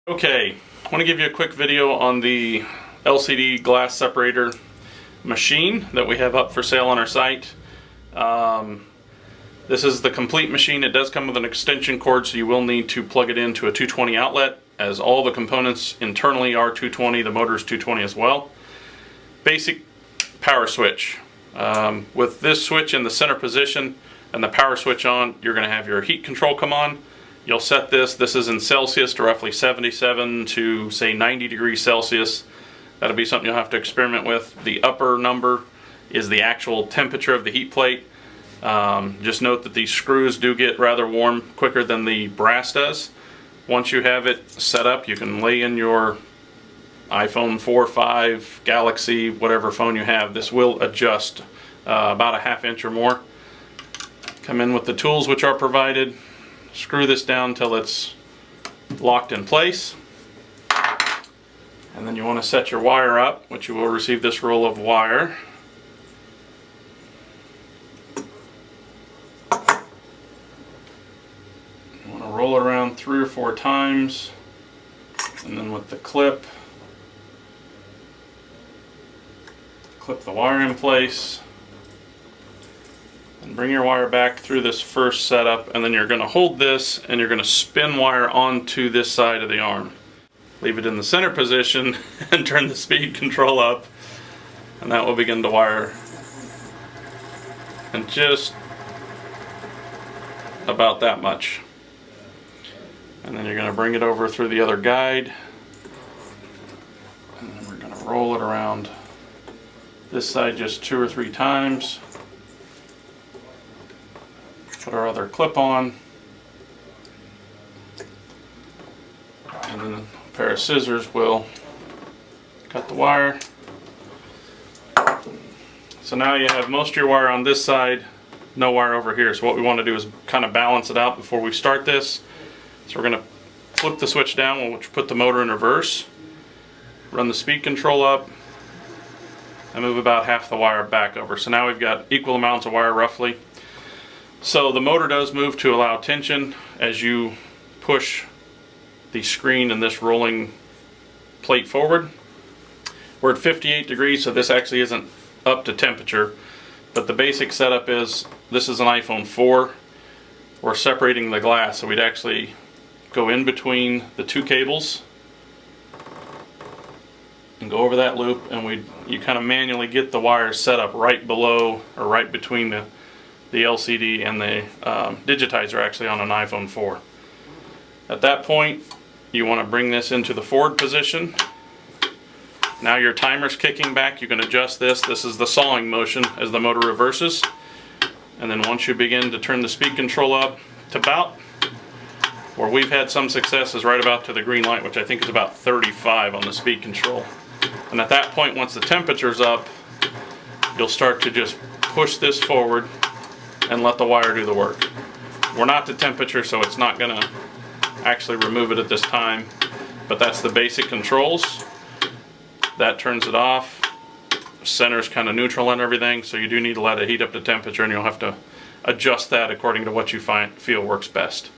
Okay, I want to give you a quick video on the LCD glass separator machine that we have up for sale on our site. This is the complete machine. It does come with an extension cord, so you will need to plug it into a 220 outlet, as all the components internally are 220. The motor is 220 as well. Basic power switch. With this switch in the center position and the power switch on, you're going to have your heat control come on. You'll set this is in Celsius to roughly 77 to say 90 degrees Celsius. That'll be something you'll have to experiment with. The upper number is the actual temperature of the heat plate. Just note that these screws do get rather warm quicker than the brass does. Once you have it set up, you can lay in your iPhone 4, 5, Galaxy, whatever phone you have. This will adjust about a ½ inch or more. Come in with the tools which are provided. Screw this down until it's locked in place. And then you want to set your wire up, which you will receive this roll of wire. You want to roll it around 3 or 4 times, and then with the clip the wire in place, and bring your wire back through this first setup, and then you're going to hold this and you're going to spin wire onto this side of the arm. Leave it in the center position and turn the speed control up, and that will begin to wire. And just about that much. And then you're going to bring it over through the other guide, and then we're going to roll it around this side just 2 or 3 times. Put our other clip on, and then a pair of scissors will cut the wire. So now you have most of your wire on this side, no wire over here. So what we want to do is kind of balance it out before we start this. So we're going to flip the switch down, which put the motor in reverse, run the speed control up, and move about half the wire back over. So now we've got equal amounts of wire roughly. So the motor does move to allow tension as you push the screen and this rolling plate forward. We're at 58 degrees, so this actually isn't up to temperature, but the basic setup is this is an iPhone 4. We're separating the glass, so we'd actually go in between the 2 cables and go over that loop, and you kind of manually get the wires set up right below or right between the LCD and the digitizer actually on an iPhone 4. At that point, you want to bring this into the forward position. Now your timer's kicking back. You can adjust this. This is the sawing motion as the motor reverses. And then once you begin to turn the speed control up to about where we've had some success is right about to the green light, which I think is about 35 on the speed control. And at that point, once the temperature's up, you'll start to just push this forward and let the wire do the work. We're not to temperature, so it's not going to actually remove it at this time, but that's the basic controls. That turns it off. Center's kind of neutral and everything, so you do need to let it heat up to temperature, and you'll have to adjust that according to what you feel works best.